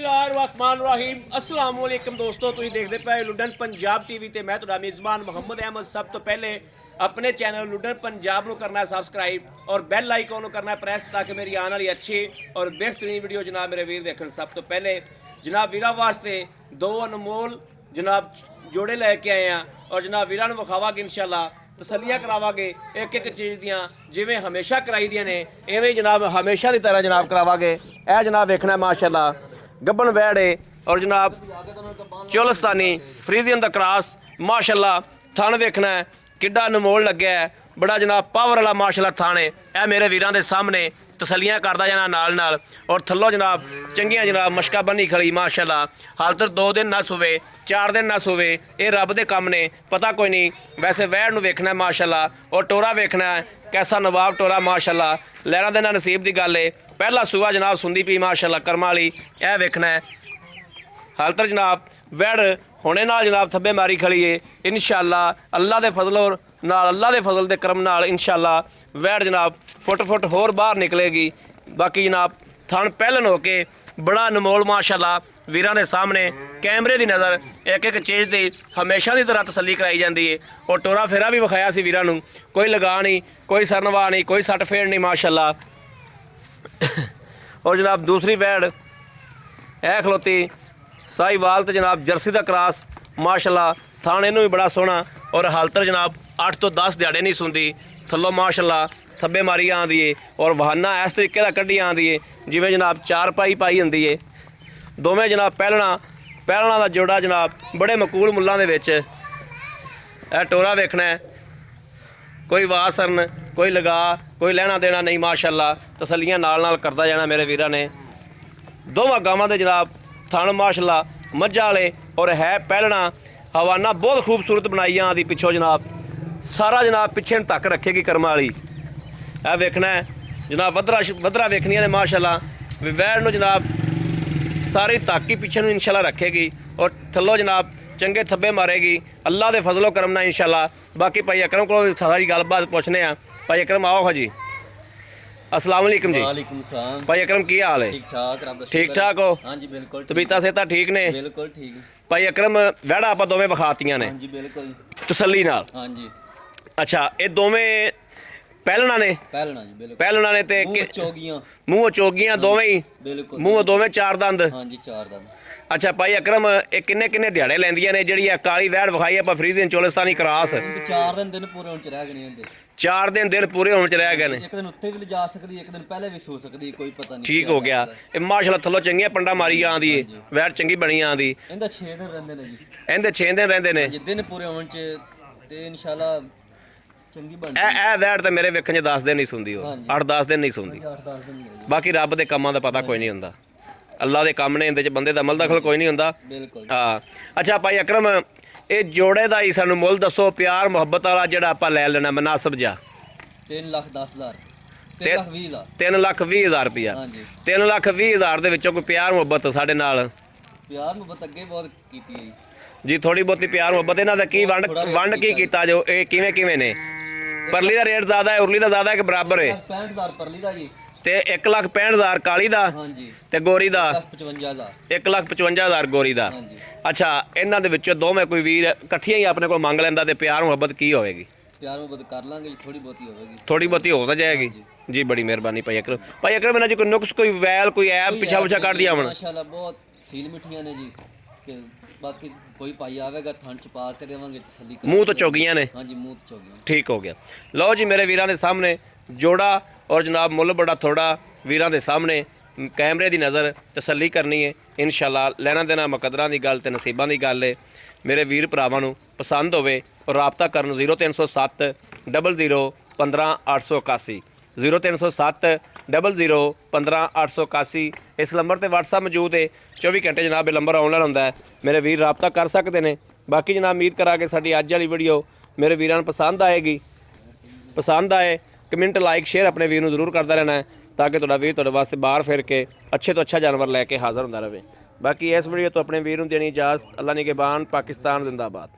रहीम अस्सलाम वालेकुम दोस्तों, तुम देखते पे लुडन पंजाब टीवी ते मैं तुहाडा मेज़बान मोहम्मद अहमद। सब तो पहले अपने चैनल लुडन पंजाब को करना सबसक्राइब और बैल आइकॉन को करना प्रेस ताकि मेरी आने वाली अच्छी और बेहतरीन वीडियो जनाब मेरे वीर देखन। सब तो पहले जनाब वीरा वास्ते दो अनमोल जनाब जोड़े लैके आए हैं और जनाब वीरा नूं विखावांगे इंशाअल्लाह, तसलियां करावांगे एक एक चीज़ दियां जिवें हमेशा कराई दियां ने इवें जनाब हमेशा की तरह जनाब करावांगे। यह जनाब देखना माशाअल्लाह गब्बन वैड़ और जनाब चोलस्तानी फ्रीजियन दा क्रॉस माशाअल्लाह। थन देखना है किड्डा अनमोल लग्या है, बड़ा जनाब पावर वाला माशाअल्लाह थन है। यह मेरे वीरां दे सामने तसलियां करदा जाना नाल नाल और थल्लों जनाब चंगियां जनाब मशका बनी खड़ी माशाअल्लाह। हाल तक 2 दिन नस होवे 4 दिन नस होवे ये रब दे काम ने, पता कोई नहीं। वैसे वैड़ नूं वेखना है माशाअल्लाह और टोरा वेखना है कैसा नवाब टोरा माशाअल्लाह। लैना देना नसीब की गल है। पहला सूआ जनाब सुंदी पी माशाअल्लाह कर्मा वाली, यह वेखना है। हाल तक जनाब वैड़ होने नाल जनाब थब्बे मारी खड़ी है इंशाअल्लाह। अल्लाह दे फजल नाल अल्लाह दे फजल दे करम नाल इंशाअल्लाह वैड़ जनाब फुट होर बाहर निकलेगी। बाकी जनाब थन पहलन होके बड़ा अनमोल माशाअल्लाह वीरां दे सामने कैमरे की नज़र एक एक चीज़ की हमेशा की तरह तसली कराई जाती है। और टोरा फेरा भी विखाया सी वीरां नूं, कोई लगा नहीं, कोई सरनवा नहीं, कोई सट फेड़ नहीं माशाअल्लाह। और जनाब दूसरी वैड़ है खलोती साहिवाल तो जनाब जर्सी का क्रॉस माशाअल्लाह। थान इनू भी बड़ा सोहना और हाल तक जनाब 8 तो 10 दिहाड़े नहीं सुनती थल्लों माशाअल्लाह थब्बे मारी आँदी है और बहाना इस तरीके का कढ़ी आँदी है जिमें जनाब 4 पाई होंदी है। दोवें जनाब पहलना का जोड़ा जनाब बड़े मकूल मुल्लां दे विच। यह टोरा वेखना है कोई वाह सरन कोई लगा कोई लेना देना नहीं माशाअल्लाह, तसलियां नाल नाल करदा जाना मेरे वीरां ने। दोवां गावां दे जनाब थन माशाअल्लाह मज्झां वाले और है पहलना हवाना बहुत खूबसूरत बनाई आँदी पिछों जनाब सारा जनाब पिछे तक रखेगी कर्मा वाली। यह वेखना है जनाब वधरा वेखनियां ने माशाअल्लाह। वैड़ नूं जनाब सारी तक ही पिछे नूं इंशाअल्लाह रखेगी और थल्लों जनाब चंगे थब्बे मारेगी अल्लाह दे फजलो करम नाल इंशाअल्लाह। बाकी भाई अकरम को सारी गलबात पूछने आ। भाई अकरम आओ हाँ जी, अस्सलाम वालेकुम जी। वालेकुम सलाम। भाई अकरम की हाल है? ठीक ठाक रब दा ठीक ठाक हो? हाँ जी बिल्कुल तबीयतां सेहतां ठीक ने? बिल्कुल ठीक। भाई अकरम वैड़ा आप दोवें विखातियां ने हाँ जी बिल्कुल तसली नाल। हाँ जी अच्छा ये दोवें पहलना ने? पहलना जी बिल्कुल पहलना ने ते मूँह चोगियां दोवें ही? बिल्कुल मूँह दोवें 4 दंद? हाँ जी 4 दंद। अच्छा भाई अकरम ये किन्ने दिहाड़े लैंदियां ने ਜਿਹੜੀ काली वैड़ विखाई ਆਪਾਂ फ्रीजियन चोलिस्तानी क्रॉस? 4 दिन पूरे होने च रह गए ने। 4 दिन पूरे होने च रह गए ने। एक दिन उत्ते भी ले जा सकदी एक दिन पहले भी सो सकदी कोई पता नहीं। ठीक हो गया। ये माशाअल्लाह थल्लों चंगियां पंडा मारी आंदी है वैड़ चंगी बनी आंदी। इंदा 6 दिन रहंदे ने जी। इंदे 6 दिन रहंदे ने दिन पूरे होने च ते इंशाल्लाह चंगी बन ए वैड़ ते मेरे वेखण च 10 दिन नहीं सुनदी, 8-10 दिन नहीं सुनदी। 8-10 दिन। बाकी रब दे कमां दा पता कोई नहीं हुंदा, अल्लाह दे काम ने इंदे च बंदे दा अमल दखल कोई नहीं हुंदा। बिल्कुल हाँ अच्छा भाई अकरम ये जोड़े दा ही सानू मुल दसो प्यार मुहब्बत वाला जेड़ा आपां लै लेना मुनासिब जा। 3,10,000 3,20,000 रुपया। 3,20,000 दे विचों कोई प्यार मुहब्बत साडे नाल? प्यार मुहब्बत अगे बहुत कीती है जी, थोड़ी बहुती प्यार मुहब्बत इन्हां दा की वंड की कीता जो ये किवें ने? परली दा रेट ज़्यादा है उरली दा ज़्यादा है कि बराबर है? 65,000 परली दा जी ते 1,65,000 काली दा ते गोरी दा 1,55,000 गोरी दा। अच्छा इन्हां दे विचों दोवें कोई वीर इकट्ठियां ही अपने कोल मंग लैंदा ते प्यार मुहब्बत की होएगी? प्यार मुहब्बत कर लांगे जी, थोड़ी बहुती होगी। थोड़ी बहुती हो तो जाएगी जी। बड़ी मेहरबानी भाई अकरम। भाई अकरम इन्हां च कोई नुक्स कोई वैल कोई ऐप पिछा पुछा कर दिया हमने? माशाल्लाह बहुत सील मिठियां ने जी कि बाकी कोई पाई आवेगा थन च पा के देवांगे तसल्ली। मुंह तो चौगियां ने? हाँ जी मुंह तो चौगियां। ठीक हो गया। लो जी मेरे वीरां दे सामने जोड़ा और जनाब मुल बड़ा थोड़ा वीरां दे सामने कैमरे की नज़र तसल्ली करनी है इंशाअल्लाह। लेना देना मुकदरां की गल ते नसीबां की गल है। मेरे वीर भरावां नूं पसंद होवे और राबता करन 0307 00 15 881 0307 00 15 881 इस नंबर पर WhatsApp मौजूद है। 24 घंटे जनाब ये नंबर ऑनलाइन होंदा है, मेरे वीर राबता कर सकते हैं। बाकी जनाब उम्मीद करा कि साडी अज वाली वीडियो मेरे वीरां नूं पसंद आएगी। पसंद आए कमेंट लाइक शेयर अपने वीर नूं जरूर करता रहना है ताकि तुहाडा वीर तुहाडे वास्ते बाहर फिर के अच्छे तो अच्छा जानवर लैके हाज़र होंदा रहे। बाकी इस वीडियो तो अपने वीर नूं देनी इजाज़त। अल्लाह निगहबान, पाकिस्तान जिंदाबाद।